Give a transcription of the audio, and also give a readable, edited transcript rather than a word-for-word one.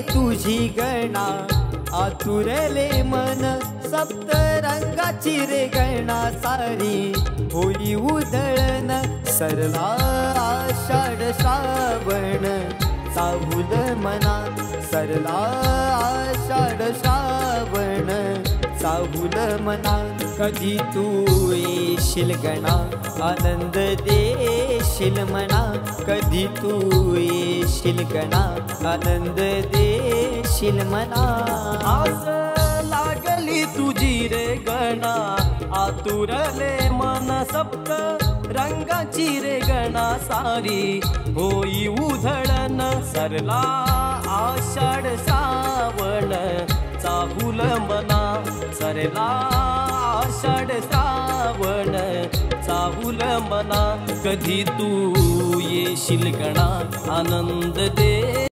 तुझी गणा, आतुरले मन सप्तरंगाची रे गणा सारी. होई उधळण सरला आषाढ श्रावण, चाहुल मना सरला आषाढ श्रावण, चाहुल मना. कधी तू येशील गणा, आनंद देशील मना. कधी तू येशील गणा, आनंद देशील मना. आस लागली तुझी रे गणा, आतुरले मन सप्त रंगाची रे गणा सारी. होई उधळण सरला आषाढ श्रावण, चाहुल मना सरला आषाढ श्रावण, चाहुल मना. कधी तू येशील गणा, आनंद दे